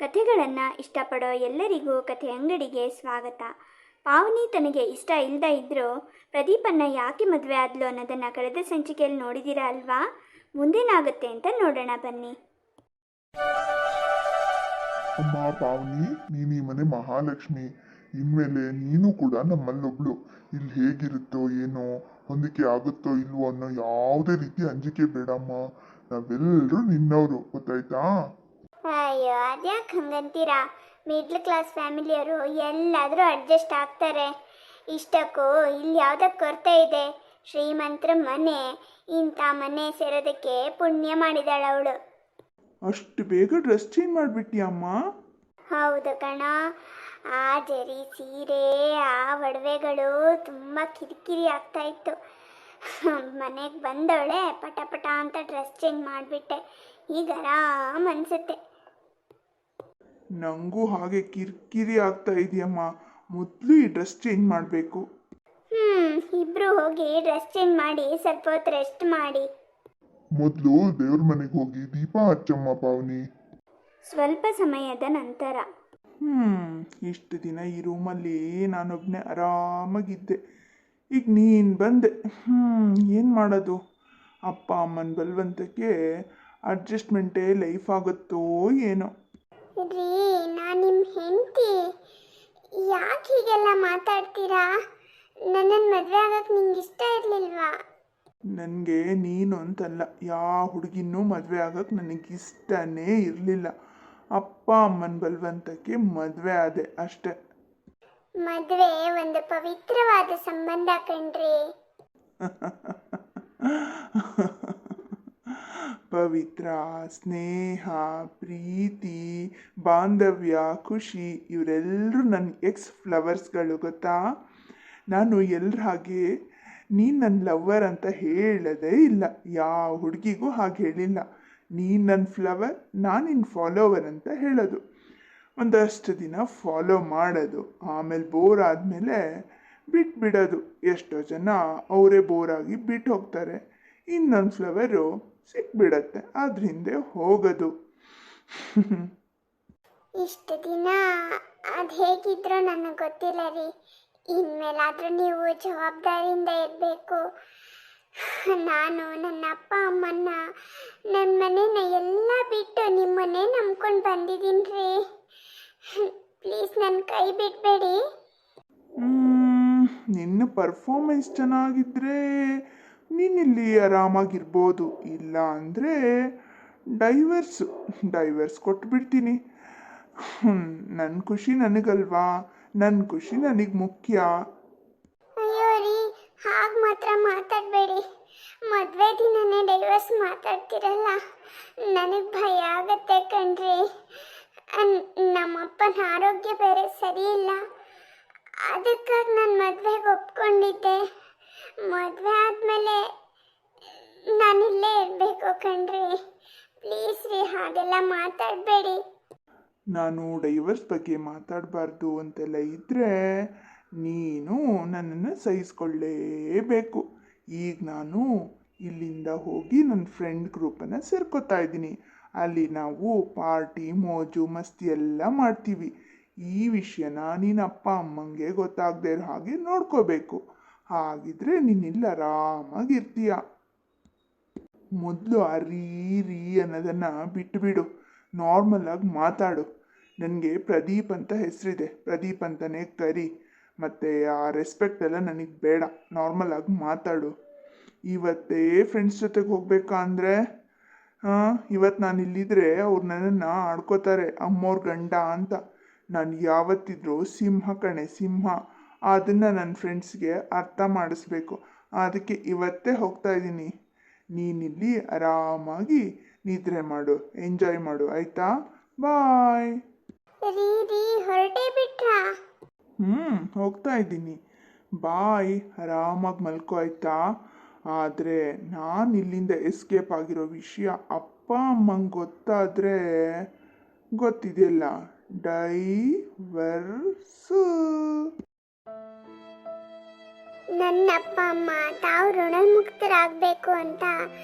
ಕಥೆಗಳನ್ನು ಇಷ್ಟಪಡೋ ಎಲ್ಲರಿಗೂ ಕಥೆ ಅಂಗಡಿಗೆ ಸ್ವಾಗತ. ಪಾವನಿ ತನಗೆ ಇಷ್ಟ ಇಲ್ಲದ ಇದ್ದರೂ ಪ್ರದೀಪನ್ನು ಯಾಕೆ ಮದುವೆ ಆದ್ಲು ಅನ್ನೋದನ್ನು ಕಳೆದ ಸಂಚಿಕೆಯಲ್ಲಿ ನೋಡಿದ್ದೀರಾ ಅಲ್ವಾ? ಮುಂದೇನಾಗುತ್ತೆ ಅಂತ ನೋಡೋಣ ಬನ್ನಿ. ಅಮ್ಮ ಪಾವನಿ, ನೀನು ಈ ಮನೆ ಮಹಾಲಕ್ಷ್ಮಿ. ಇನ್ಮೇಲೆ ನೀನು ಕೂಡ ನಮ್ಮಲ್ಲೊಬ್ಳು. ಇಲ್ಲಿ ಹೇಗಿರುತ್ತೋ ಏನೋ, ಹೊಂದಿಕೆ ಆಗುತ್ತೋ ಇಲ್ವೋ ಅನ್ನೋ ಯಾವುದೇ ರೀತಿ ಅಂಜಿಕೆ ಬೇಡಮ್ಮ. ನಾವೆಲ್ಲರೂ ನಿನ್ನವರು, ಗೊತ್ತಾಯ್ತಾ? ಅಯ್ಯೋ, ಅದ್ಯಾಕೆ ಹಂಗಂತೀರಾ? ಮಿಡ್ಲ್ ಕ್ಲಾಸ್ ಫ್ಯಾಮಿಲಿಯವರು ಎಲ್ಲಾದರೂ ಅಡ್ಜಸ್ಟ್ ಆಗ್ತಾರೆ. ಇಷ್ಟಕ್ಕೂ ಇಲ್ಲಿ ಯಾವುದಕ್ಕೆ ಕೊರತೆ ಇದೆ? ಶ್ರೀಮಂತರ ಮನೆ, ಇಂಥ ಮನೆ ಸೇರೋದಕ್ಕೆ ಪುಣ್ಯ ಮಾಡಿದಾಳ ಅವಳು. ಅಷ್ಟು ಬೇಗ ಡ್ರೆಸ್ ಚೇಂಜ್ ಮಾಡಿಬಿಟ್ಟಿಯಮ್ಮ? ಹೌದು ಕಣ. ಆ ಜರಿ ಸೀರೆ, ಆ ಒಡವೆಗಳು ತುಂಬ ಕಿರಿಕಿರಿ ಆಗ್ತಾ ಇತ್ತು. ಮನೆಗೆ ಬಂದವಳೆ ಪಟ ಪಟ ಅಂತ ಡ್ರೆಸ್ ಚೇಂಜ್ ಮಾಡಿಬಿಟ್ಟೆ. ಈಗ ಆರಾಮ್ ಅನ್ಸುತ್ತೆ. ನನಗೂ ಹಾಗೆ ಕಿರಿಕಿರಿ ಆಗ್ತಾ ಇದೆಯಮ್ಮ. ಮೊದಲು ಈ ಡ್ರೆಸ್ ಚೇಂಜ್ ಮಾಡಬೇಕು. ಇಬ್ರು ಹೋಗಿ ಡ್ರೆಸ್ ಚೇಂಜ್ ಮಾಡಿ ಸ್ವಲ್ಪ ಹೊತ್ತು ರೆಸ್ಟ್ ಮಾಡಿ. ಮೊದಲು ದೇವ್ರ ಮನೆಗೆ ಹೋಗಿ ದೀಪ ಹಚ್ಚಮ್ಮ ಪಾವನಿ. ಸ್ವಲ್ಪ ಸಮಯದ ನಂತರ ಇಷ್ಟು ದಿನ ಈ ರೂಮಲ್ಲಿ ನಾನೊಬ್ಬನೇ ಆರಾಮಾಗಿದ್ದೆ. ಈಗ ನೀನು ಬಂದೆ. ಏನು ಮಾಡೋದು? ಅಪ್ಪ ಅಮ್ಮನ ಬಲವಂತಕ್ಕೆ ಅಡ್ಜಸ್ಟ್ಮೆಂಟೇ ಲೈಫ್ ಆಗುತ್ತೋ ಏನೋ. ರೀ, ನಾನು ನಿಮ್ಮ ಹೆಂಡತಿ. ಯಾಕೆ ಹೀಗೆಲ್ಲ ಮಾತಾಡ್ತೀರಾ? ನನ್ನನ್ನು ಮದುವೆ ಆಗಕ್ಕೆ ನಿಂಗೆ ಇಷ್ಟ ಇರಲಿಲ್ವಾ? ನನಗೆ ನೀನು ಅಂತಲ್ಲ, ಯಾವ ಹುಡುಗಿನೂ ಮದುವೆ ಆಗಕ್ಕೆ ನನಗಿಷ್ಟನೇ ಇರಲಿಲ್ಲ. ಅಪ್ಪ ಅಮ್ಮನ ಬಲವಂತಕ್ಕೆ ಮದುವೆ ಆದೆ ಅಷ್ಟೆ. ಮದುವೆ ಒಂದು ಪವಿತ್ರವಾದ ಸಂಬಂಧ ಕಣ್ರಿ. ಪವಿತ್ರ, ಸ್ನೇಹ, ಪ್ರೀತಿ, ಬಾಂಧವ್ಯ, ಖುಷಿ ಇವರೆಲ್ಲರೂ ನನ್ನ ಎಕ್ಸ್ ಫ್ಲವರ್ಸ್ಗಳು, ಗೊತ್ತಾ? ನಾನು ಎಲ್ಲರ ಹಾಗೆ ನೀನು ನನ್ನ ಲವ್ವರ್ ಅಂತ ಹೇಳೋದೇ ಇಲ್ಲ. ಯಾವ ಹುಡುಗಿಗೂ ಹಾಗೆ ಹೇಳಿಲ್ಲ. ನೀನು ನನ್ನ ಫ್ಲವರ್, ನಾನು ನಿನ್ನ ಫಾಲೋವರ್ ಅಂತ ಹೇಳೋದು. ಒಂದಷ್ಟು ದಿನ ಫಾಲೋ ಮಾಡೋದು, ಆಮೇಲೆ ಬೋರ್ ಆದಮೇಲೆ ಬಿಟ್ಬಿಡೋದು. ಎಷ್ಟೋ ಜನ ಅವರೇ ಬೋರಾಗಿ ಬಿಟ್ಟು ಹೋಗ್ತಾರೆ. ಇನ್ನೊಂದು ಫ್ಲವರು ಸಿಕ್ಬಿಡತ್ತೆ, ಅದ್ರ ಹಿಂದೆ ಹೋಗೋದು. ಇಷ್ಟು ದಿನ ಅದು ಹೇಗಿದ್ರೋ ನನಗೆ ಗೊತ್ತಿಲ್ಲ ರೀ. ಇನ್ಮೇಲಾದರೂ ನೀವು ಜವಾಬ್ದಾರಿಯಿಂದ ಇರಬೇಕು. ನಾನು ನನ್ನ ಅಪ್ಪ ಅಮ್ಮನ್ನ, ನನ್ನ ಮನೇನ ಎಲ್ಲ ಬಿಟ್ಟು ನಿಮ್ಮನ್ನೇ ನಂಬ್ಕೊಂಡು ಬಂದಿದ್ದೀನಿ ರೀ. ಪ್ಲೀಸ್ ನನ್ನ ಕೈ ಬಿಡಬೇಡಿ. ನಿನ್ನ ಪರ್ಫಾರ್ಮೆನ್ಸ್ ಚೆನ್ನಾಗಿದ್ದರೆ ನೀನಿಲ್ಲಿ ಆರಾಮಾಗಿರ್ಬೋದು. ಇಲ್ಲ ಅಂದರೆ ಡೈವರ್ಸ್ ಕೊಟ್ಬಿಡ್ತೀನಿ. ನನ್ನ ಖುಷಿ ನನಗಲ್ವಾ? ನನ್ನ ಖುಷಿ ನನಗೆ ಮುಖ್ಯ. ಅಯ್ಯೋ ರೀ, ಹಾಗೆ ಮಾತ್ರ ಮಾತಾಡಬೇಡಿ. ಮದುವೆ ದಿನನೇ ಡೈವರ್ಸ್ ಮಾತಾಡ್ತಿರಲ್ಲ, ನನಗೆ ಭಯ ಆಗತ್ತೆ ಕಣ್ರಿ. ನಮ್ಮಪ್ಪನ ಆರೋಗ್ಯ ಬೇರೆ ಸರಿ ಇಲ್ಲ. ಅದಕ್ಕಾಗಿ ನಾನು ಮದುವೆಗೆ ಒಪ್ಕೊಂಡಿದ್ದೆ. ಮದುವೆ ಆದಮೇಲೆ ನಾನಿಲ್ಲೇ ಇರಬೇಕು ಕಣ್ರಿ. ಪ್ಲೀಸ್ ರೀ, ಹಾಗೆಲ್ಲ ಮಾತಾಡಬೇಡಿ. ನಾನು ಡೈವರ್ಸ್ ಬಗ್ಗೆ ಮಾತಾಡಬಾರ್ದು ಅಂತೆಲ್ಲ ಇದ್ದರೆ ನೀನು ನನ್ನನ್ನು ಸಹಿಸ್ಕೊಳ್ಳೇಬೇಕು. ಈಗ ನಾನು ಇಲ್ಲಿಂದ ಹೋಗಿ ನನ್ನ ಫ್ರೆಂಡ್ ಗ್ರೂಪನ್ನು ಸೇರ್ಕೋತಾ ಇದ್ದೀನಿ. ಅಲ್ಲಿ ನಾವು ಪಾರ್ಟಿ, ಮೋಜು, ಮಸ್ತಿ ಎಲ್ಲ ಮಾಡ್ತೀವಿ. ಈ ವಿಷಯನ ನೀನು ಅಪ್ಪ ಅಮ್ಮಂಗೆ ಗೊತ್ತಾಗದೇ ಇರೋ ಹಾಗೆ ನೋಡ್ಕೋಬೇಕು. ಹಾಗಿದ್ರೆ ನೀನಿಲ್ಲಿ ಆರಾಮಾಗಿರ್ತೀಯ. ಮೊದಲು ಆ ರೀ ಅನ್ನೋದನ್ನು ಬಿಟ್ಟುಬಿಡು, ನಾರ್ಮಲಾಗಿ ಮಾತಾಡು. ನನಗೆ ಪ್ರದೀಪ್ ಅಂತ ಹೆಸರಿದೆ, ಪ್ರದೀಪ್ ಅಂತಲೇ ಕರಿ. ಮತ್ತು ಆ ರೆಸ್ಪೆಕ್ಟ್ ಎಲ್ಲ ನನಗೆ ಬೇಡ, ನಾರ್ಮಲಾಗಿ ಮಾತಾಡು. ಇವತ್ತೇ ಫ್ರೆಂಡ್ಸ್ ಜೊತೆಗೆ ಹೋಗ್ಬೇಕಾ ಅಂದರೆ ಇವತ್ತು ನಾನು ಇಲ್ಲಿದ್ದರೆ ಅವ್ರು ನನ್ನನ್ನು ಆಡ್ಕೋತಾರೆ, ಅಮ್ಮೋರ ಗಂಡ ಅಂತ. ನಾನು ಯಾವತ್ತಿದ್ರೂ ಸಿಂಹ ಕಣೆ, ಸಿಂಹ. ಅದನ್ನು ನನ್ನ ಫ್ರೆಂಡ್ಸ್ಗೆ ಅರ್ಥ ಮಾಡಿಸ್ಬೇಕು. ಅದಕ್ಕೆ ಇವತ್ತೇ ಹೋಗ್ತಾ ಇದ್ದೀನಿ. ನೀನಿಲ್ಲಿ ಆರಾಮಾಗಿ ನಿದ್ರೆ ಮಾಡು, ಎಂಜಾಯ್ ಮಾಡು, ಆಯಿತಾ? ಬಾಯ್. ಹೊರಟೇ ಬಿಟ್ರಾ? ಹೋಗ್ತಾ ಇದ್ದೀನಿ. ಬಾಯ್, ಆರಾಮಾಗಿ ಮಲ್ಕೋ, ಆಯಿತಾ? ಆದರೆ ನಾನು ಇಲ್ಲಿಂದ ಎಸ್ಕೇಪ್ ಆಗಿರೋ ವಿಷಯ ಅಪ್ಪ ಅಮ್ಮಂಗೆ ಗೊತ್ತಾದರೆ ಗೊತ್ತಿದೆಯಲ್ಲ, ಡೈವರ್ಸು. ನನ್ನ ಅಪ್ಪ ಅಮ್ಮ ತಾವು ಋಣಮುಕ್ತರಾಗಬೇಕು ಅಂತ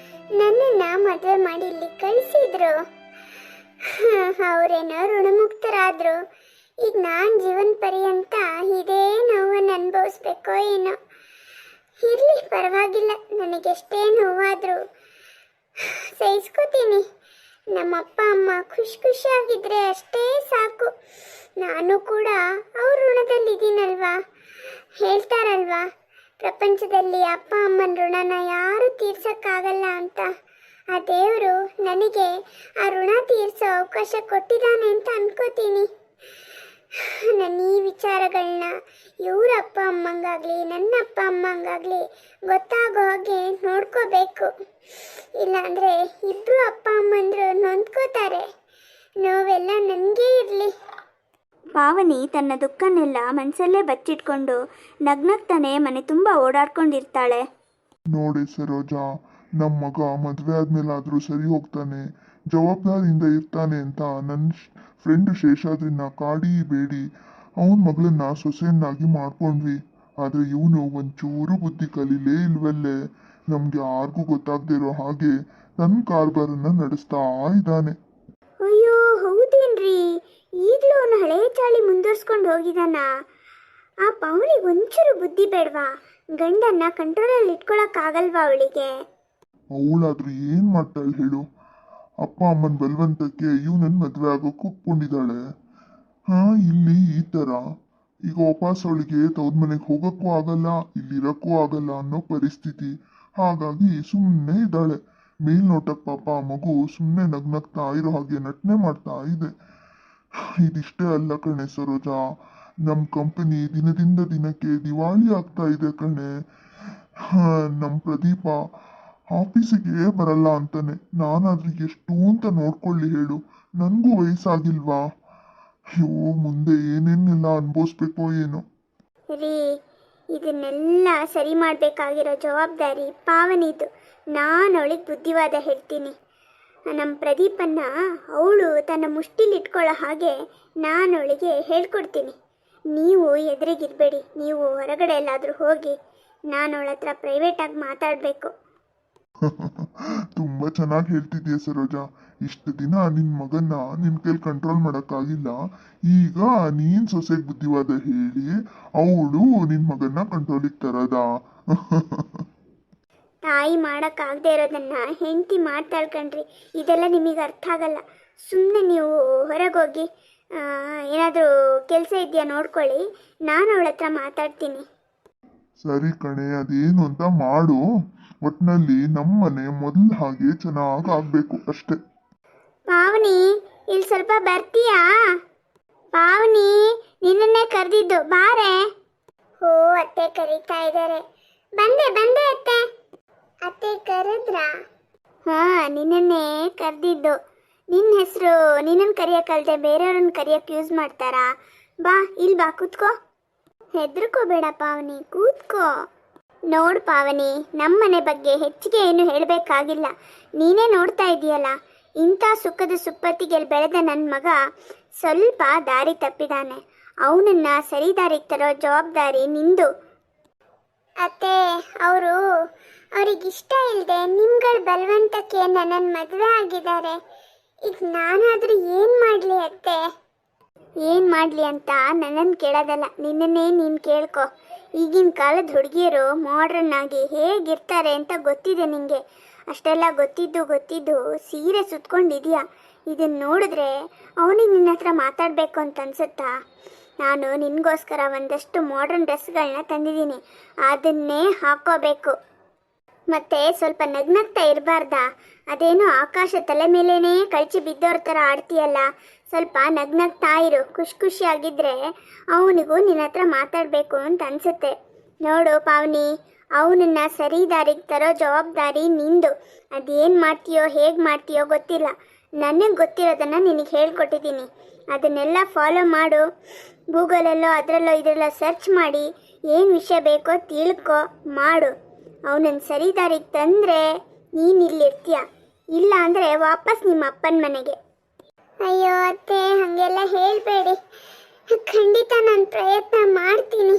ನನ್ನನ್ನು ಮದುವೆ ಮಾಡಿ ಇಲ್ಲಿ ಕಳಿಸಿದ್ರು. ಅವರೇನೋ ಋಣಮುಕ್ತರಾದ್ರು, ಈಗ ನಾನು ಜೀವನ ಪರ್ಯಂತ ಇದೇ ನೋವನ್ನು ಅನುಭವಿಸ್ಬೇಕೋ ಏನೋ. ಇರಲಿ, ಪರವಾಗಿಲ್ಲ, ನನಗೆಷ್ಟೇ ನೋವಾದರೂ ಸಹಿಸ್ಕೋತೀನಿ. ನಮ್ಮ ಅಪ್ಪ ಅಮ್ಮ ಖುಷಿಯಾಗಿದ್ರೆ ಅಷ್ಟೇ ಸಾಕು. ನಾನು ಕೂಡ ಅವ್ರ ಋಣದಲ್ಲಿದ್ದೀನಲ್ವಾ. ಹೇಳ್ತಾರಲ್ವಾ, ಪ್ರಪಂಚದಲ್ಲಿ ಅಪ್ಪ ಅಮ್ಮನ ಋಣನ ಯಾರೂ ತೀರ್ಸೋಕ್ಕಾಗಲ್ಲ ಅಂತ. ಆ ದೇವರು ನನಗೆ ಆ ಋಣ ತೀರ್ಸೋ ಅವಕಾಶ ಕೊಟ್ಟಿದ್ದಾನೆ ಅಂತ ಅನ್ಕೋತೀನಿ. ನನ್ನ ಈ ವಿಚಾರಗಳನ್ನ ಇವ್ರ ಅಪ್ಪ ಅಮ್ಮಂಗಾಗಲಿ ನನ್ನ ಅಪ್ಪ ಅಮ್ಮಂಗಾಗಲಿ ಗೊತ್ತಾಗೋ ಹಾಗೆ ನೋಡ್ಕೋಬೇಕು. ಇಲ್ಲಾಂದರೆ ಇಬ್ಬರು ಅಪ್ಪ ಅಮ್ಮಂದರು ನೊಂದ್ಕೋತಾರೆ. ನೋವೆಲ್ಲ ನನಗೇ ಇರಲಿ. ಪಾವನಿ ತನ್ನ ದುಃಖನೆಲ್ಲ ಮನಸ್ಸಲ್ಲೇ ಬಚ್ಚಿಟ್ಕೊಂಡು ನಗ್ನಗ್ತಾನೆ ಮನೆ ತುಂಬ ಓಡಾಡ್ಕೊಂಡಿರ್ತಾಳೆ. ನೋಡಿ ಸರೋಜಾ, ನಮ್ಮ ಮಗ ಮದುವೆ ಆದ್ಮೇಲಾದ್ರೂ ಸರಿ ಹೋಗ್ತಾನೆ, ಜವಾಬ್ದಾರಿಯಿಂದ ಇರ್ತಾನೆ ಅಂತ ನನ್ನ ಫ್ರೆಂಡ್ ಶೇಷಾದ್ರಿನ ಕಾಡಿ ಬೇಡಿ ಅವನ ಮಗಳನ್ನ ಸೊಸೆಯನ್ನಾಗಿ ಮಾಡ್ಕೊಂಡ್ವಿ. ಆದ್ರೆ ಇವನು ಒಂಚೂರು ಬುದ್ಧಿ ಕಲೀಲೇ ಇಲ್ವಲ್ಲೇ. ನಮ್ಗೆ ಯಾರಿಗೂ ಗೊತ್ತಾಗದೇ ಇರೋ ಹಾಗೆ ತನ್ನ ಕಾರ್ಬಾರನ್ನ ನಡೆಸ್ತಾ ಇದ್ದಾನೆ. ಅಯ್ಯೋ ಹೌದೇನ್ರಿ, ಈಗಲೂ ಅವನು ಹಳೆ ಚಾಳಿ ಮುಂದುವರ್ಸ್ಕೊಂಡು ಹೋಗಿದಾನ. ಆ ಪಾವನಿಗೆ ಒಂಚೂರು ಬುದ್ಧಿ ಬೇಡವಾ? ಗಂಡನ್ನ ಕಂಟ್ರೋಲಲ್ಲಿ ಇಟ್ಕೊಳಕ್ಕಾಗಲ್ವಾ ಅವಳಿಗೆ? ಅವಳಾದ್ರೂ ಏನ್ ಮಾಡ್ತಾಳೆ ಹೇಳು? ಅಪ್ಪ ಅಮ್ಮನ ಬಲವಂತಕ್ಕೆ ಇವನನ್ನ ಮದ್ವೆ ಆಗೋಕೆ ಒಪ್ಕೊಂಡಿದ್ದಾಳೆ. ಇಲ್ಲಿ ಈ ತರ ಈಗ ವಾಪಸ್ ಅವಳಿಗೆ ತವ್ರ ಮನೆಗೆ ಹೋಗಕ್ಕೂ ಆಗಲ್ಲ, ಇಲ್ಲಿರಕ್ಕೂ ಆಗಲ್ಲ ಅನ್ನೋ ಪರಿಸ್ಥಿತಿ. ಹಾಗಾಗಿ ಸುಮ್ಮನೆ ಇದ್ದಾಳೆ. ಮೇಲ್ನೋಟಕ್ಕೆ ಪಾಪ ಆ ಮಗು ಸುಮ್ಮನೆ ನಗ್ನಗ್ತಾ ಇರೋ ಹಾಗೆ ನಟನೆ ಮಾಡ್ತಾ ಇದೆ. ಇದಿಷ್ಟೇ ಅಲ್ಲ ಕಣೆ ಸರೋಜಾ, ನಮ್ಮ ಕಂಪನಿ ದಿನದಿಂದ ದಿನಕ್ಕೆ ದಿವಾಳಿ ಆಗ್ತಾ ಇದೆ ಕಣೆ. ನಮ್ಮ ಪ್ರದೀಪ ಆಫೀಸಿಗೆ ಬರಲ್ಲ ಅಂತಾನೆ. ನಾನಾದ್ರೂ ಎಷ್ಟು ಅಂತ ನೋಡ್ಕೊಳ್ಳಿ ಹೇಳು? ನನಗೂ ವಯಸ್ಸಾಗಿಲ್ವಾ? ಅಯ್ಯೋ, ಮುಂದೆ ಏನೇನೆಲ್ಲ ಅನುಭವಿಸ್ಬೇಕೋ ಏನೋ. ರೀ, ಇದನ್ನೆಲ್ಲ ಸರಿ ಮಾಡಬೇಕಾಗಿರೋ ಜವಾಬ್ದಾರಿ ಪಾವನಿದು. ನಾನು ಅವಳಿಗೆ ಬುದ್ಧಿವಾದ ಹೇಳ್ತೀನಿ. ನಮ್ಮ ಪ್ರದೀಪನ್ನ ಅವಳು ತನ್ನ ಮುಷ್ಟಿಲಿ ಇಟ್ಕೊಳ್ಳೋ ಹಾಗೆ ನಾನು ಅವಳಿಗೆ ಹೇಳ್ಕೊಡ್ತೀನಿ. ನೀವು ಎದುರಿಗಿರ್ಬೇಡಿ, ನೀವು ಹೊರಗಡೆ ಎಲ್ಲಾದರೂ ಹೋಗಿ. ನಾನು ಅವಳ ಹತ್ರ ಪ್ರೈವೇಟಾಗಿ ಮಾತಾಡಬೇಕು. ತುಂಬಾ ಚೆನ್ನಾಗಿ ಹೇಳ್ತಿದ್ಯಾ ಸರೋಜಾ. ಇಷ್ಟು ದಿನ ನಿನ್ ಮಗನ್ನ ನಿನ್ ಕೈಲಿ ಕಂಟ್ರೋಲ್ ಮಾಡಕ್ಕಾಗಿಲ್ಲ, ಈಗ ನೀನ್ ಸೊಸೆಗೆ ಬುದ್ಧಿವಾದ ಹೇಳಿ ಅವಳು ನಿನ್ ಮಗನ್ನ ಕಂಟ್ರೋಲಿಗೆ ತರದ. ತಾಯಿ ಮಾಡೋಕ್ಕಾಗದೇ ಇರೋದನ್ನ ಹೆಂಡತಿ ಮಾಡ್ತಾಳೆ ಕಣ್ರಿ. ಇದೆಲ್ಲ ನಿಮಗೆ ಅರ್ಥ ಆಗಲ್ಲ. ಸುಮ್ಮನೆ ನೀವು ಹೊರಗೋಗಿ ಏನಾದರೂ ಕೆಲಸ ಇದೆಯಾ ನೋಡ್ಕೊಳ್ಳಿ, ನಾನು ಅವಳ ಹತ್ರ ಮಾತಾಡ್ತೀನಿ. ಸರಿ ಕಣೆ, ಅದೇನು ಅಂತ ಮಾಡು. ಒಟ್ನಲ್ಲಿ ನಮ್ಮನೆ ಮೊದಲ ಹಾಗೆ ಚೆನ್ನಾಗಿ ಆಗ್ಬೇಕು ಅಷ್ಟೇ. ಪಾವನಿ, ಇಲ್ಲಿ ಸ್ವಲ್ಪ ಬರ್ತೀಯಾ? ಪಾವನಿ, ನಿನ್ನನ್ನೇ ಕರೆದಿದ್ದು, ಬಾರೆ. ಓ, ಅತ್ತೆ ಕರೀತಾ ಇದ್ದಾರೆ. ಬಂದೆ ಅತ್ತೆ. ಅತ್ತೆ ಕರೆದ್ರಾ? ಹಾ, ನಿನ್ನನ್ನೇ ಕರೆದಿದ್ದು. ನಿನ್ನ ಹೆಸರು ನಿನ್ನನ್ನು ಕರೆಯೋಕ್ಕಲ್ದೆ ಬೇರೆಯವ್ರನ್ನ ಕರೆಯೋಕ್ಕೆ ಯೂಸ್ ಮಾಡ್ತಾರಾ? ಬಾ, ಇಲ್ಲಿ ಬಾ, ಕೂತ್ಕೋ. ಹೆದರ್ಕೋಬೇಡ ಪಾವನಿ, ಕೂತ್ಕೋ. ನೋಡು ಪಾವನಿ, ನಮ್ಮನೆ ಬಗ್ಗೆ ಹೆಚ್ಚಿಗೆ ಏನು ಹೇಳಬೇಕಾಗಿಲ್ಲ. ನೀನೇ ನೋಡ್ತಾ ಇದೀಯಲ್ಲ, ಇಂಥ ಸುಖದ ಸುಪ್ಪತ್ತಿಗೆ ಬೆಳೆದ ನನ್ನ ಮಗ ಸ್ವಲ್ಪ ದಾರಿ ತಪ್ಪಿದಾನೆ. ಅವನನ್ನ ಸರಿ ದಾರಿಗೆ ತರೋ ಜವಾಬ್ದಾರಿ ನಿಂದು. ಅತ್ತೆ, ಅವ್ರಿಗಿಷ್ಟ ಇಲ್ಲದೆ ನಿಮ್ಗಳ ಬಲವಂತಕ್ಕೆ ನನ್ನನ್ನು ಮದುವೆ ಆಗಿದ್ದಾರೆ. ಈಗ ನಾನಾದರೂ ಏನು ಮಾಡಲಿ ಅತ್ತೆ? ಏನು ಮಾಡಲಿ ಅಂತ ನನ್ನನ್ನು ಕೇಳೋದಲ್ಲ, ನಿನ್ನನ್ನೇ ನೀನು ಕೇಳ್ಕೊ. ಈಗಿನ ಕಾಲದ ಹುಡುಗಿಯರು ಮಾಡ್ರನ್ ಆಗಿ ಹೇಗಿರ್ತಾರೆ ಅಂತ ಗೊತ್ತಿದೆ ನಿನಗೆ. ಅಷ್ಟೆಲ್ಲ ಗೊತ್ತಿದ್ದು ಸೀರೆ ಸುತ್ಕೊಂಡಿದ್ಯಾ. ಇದನ್ನು ನೋಡಿದ್ರೆ ಅವನಿಗೆ ನಿನ್ನ ಹತ್ರ ಮಾತಾಡಬೇಕು ಅಂತ ಅನ್ಸುತ್ತಾ? ನಾನು ನಿನಗೋಸ್ಕರ ಒಂದಷ್ಟು ಮಾಡ್ರನ್ ಡ್ರೆಸ್ಗಳನ್ನ ತಂದಿದ್ದೀನಿ, ಅದನ್ನೇ ಹಾಕೋಬೇಕು. ಮತ್ತೆ ಸ್ವಲ್ಪ ನಗ್ನಗ್ತಾ ಇರಬಾರ್ದಾ? ಅದೇನೋ ಆಕಾಶ ತಲೆ ಮೇಲೇನೇ ಕಳಚಿ ಬಿದ್ದೋರ ಥರ ಆಡ್ತೀಯಲ್ಲ, ಸ್ವಲ್ಪ ನಗ್ನಗ್ತಾ ಇರು. ಖುಷಿಯಾಗಿದ್ದರೆ ಅವನಿಗೂ ನಿನ್ನ ಹತ್ರ ಮಾತಾಡಬೇಕು ಅಂತ ಅನಿಸುತ್ತೆ. ನೋಡು ಪಾವನಿ, ಅವನನ್ನು ಸರಿ ದಾರಿಗೆ ತರೋ ಜವಾಬ್ದಾರಿ ನಿಂದು. ಅದೇನು ಮಾಡ್ತೀಯೋ ಹೇಗೆ ಮಾಡ್ತೀಯೋ ಗೊತ್ತಿಲ್ಲ, ನನಗೆ ಗೊತ್ತಿರೋದನ್ನು ನಿನಗೆ ಹೇಳ್ಕೊಟ್ಟಿದ್ದೀನಿ. ಅದನ್ನೆಲ್ಲ ಫಾಲೋ ಮಾಡು. ಗೂಗಲಲ್ಲೋ ಅದರಲ್ಲೋ ಇದರಲ್ಲೋ ಸರ್ಚ್ ಮಾಡಿ ಏನು ವಿಷಯ ಬೇಕೋ ತಿಳ್ಕೊ ಮಾಡು. ಅವನನ್ನು ಸರಿ ದಾರಿಗೆ ತಂದರೆ ನೀನು ಇಲ್ಲಿರ್ತೀಯ, ಇಲ್ಲ ಅಂದರೆ ವಾಪಸ್ ನಿಮ್ಮ ಅಪ್ಪನ ಮನೆಗೆ. ಅಯ್ಯೋ ಅತ್ತೆ, ಹಾಗೆಲ್ಲ ಹೇಳಬೇಡಿ. ಖಂಡಿತ ನಾನು ಪ್ರಯತ್ನ ಮಾಡ್ತೀನಿ.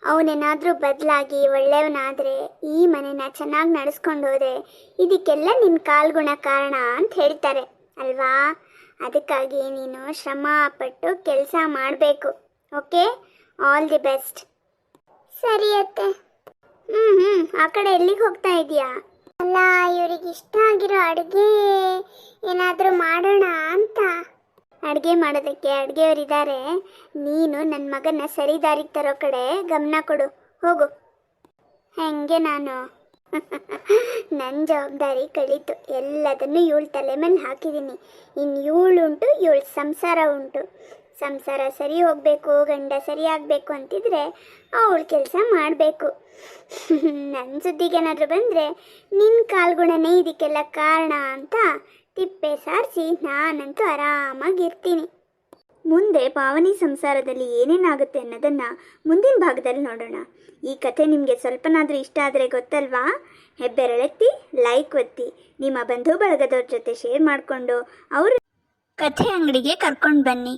ಅವನೇನಾದರೂ ಬದಲಾಗಿ ಒಳ್ಳೆಯವನಾದರೆ, ಈ ಮನೆನ ಚೆನ್ನಾಗಿ ನಡೆಸ್ಕೊಂಡು ಹೋದರೆ ಇದಕ್ಕೆಲ್ಲ ನಿನ್ನ ಕಾಲ್ಗುಣ ಕಾರಣ ಅಂತ ಹೇಳ್ತಾರೆ. ಅಲ್ವಾ? ಅದಕ್ಕಾಗಿ ನೀನು ಶ್ರಮ ಪಟ್ಟು ಕೆಲಸ ಮಾಡಬೇಕು. Okay, all the best. ಸರಿ ಅತ್ತೆ. ಆ ಕಡೆ ಎಲ್ಲಿಗೆ ಹೋಗ್ತಾ ಇದೀಯಾ? ಅಲ್ಲ, ಇವ್ರಿಗೆ ಇಷ್ಟ ಆಗಿರೋ ಅಡುಗೆ ಏನಾದರೂ ಮಾಡೋಣ ಅಂತ. ಅಡುಗೆ ಮಾಡೋದಕ್ಕೆ ಅಡುಗೆಯವರಿದ್ದಾರೆ. ನೀನು ನನ್ನ ಮಗನ ಸರಿ ದಾರಿಗೆ ತರೋ ಕಡೆ ಗಮನ ಕೊಡು. ಹೋಗು. ಹೆಂಗೆ ನಾನು ನನ್ನ ಜವಾಬ್ದಾರಿ ಕಳೀತು. ಎಲ್ಲದನ್ನು ಇವಳು ತಲೆ ಮೇಲೆ ಹಾಕಿದ್ದೀನಿ. ಇನ್ನು ಇವಳುಂಟು, ಇವಳು ಸಂಸಾರ ಉಂಟು. ಸಂಸಾರ ಸರಿ ಹೋಗಬೇಕು, ಗಂಡ ಸರಿ ಆಗಬೇಕು ಅಂತಿದ್ರೆ ಅವಳು ಕೆಲಸ ಮಾಡಬೇಕು. ನನ್ನ ಸುದ್ದಿಗೇನಾದರೂ ಬಂದರೆ ನಿನ್ನ ಕಾಲ್ಗುಣನೇ ಇದಕ್ಕೆಲ್ಲ ಕಾರಣ ಅಂತ ತಿಪ್ಪೆ ಸಾರಿಸಿ ನಾನಂತೂ ಆರಾಮಾಗಿರ್ತೀನಿ. ಮುಂದೆ ಪಾವನಿ ಸಂಸಾರದಲ್ಲಿ ಏನೇನಾಗುತ್ತೆ ಅನ್ನೋದನ್ನು ಮುಂದಿನ ಭಾಗದಲ್ಲಿ ನೋಡೋಣ. ಈ ಕಥೆ ನಿಮಗೆ ಸ್ವಲ್ಪನಾದರೂ ಇಷ್ಟ ಆದರೆ ಗೊತ್ತಲ್ವಾ? ಹೆಬ್ಬೆರಳೆತ್ತಿ ಲೈಕ್ ಒತ್ತಿ, ನಿಮ್ಮ ಬಂಧು ಬಳಗದವ್ರ ಜೊತೆ ಶೇರ್ ಮಾಡಿಕೊಂಡು ಅವರು ಕಥೆ ಅಂಗಡಿಗೆ ಕರ್ಕೊಂಡು ಬನ್ನಿ.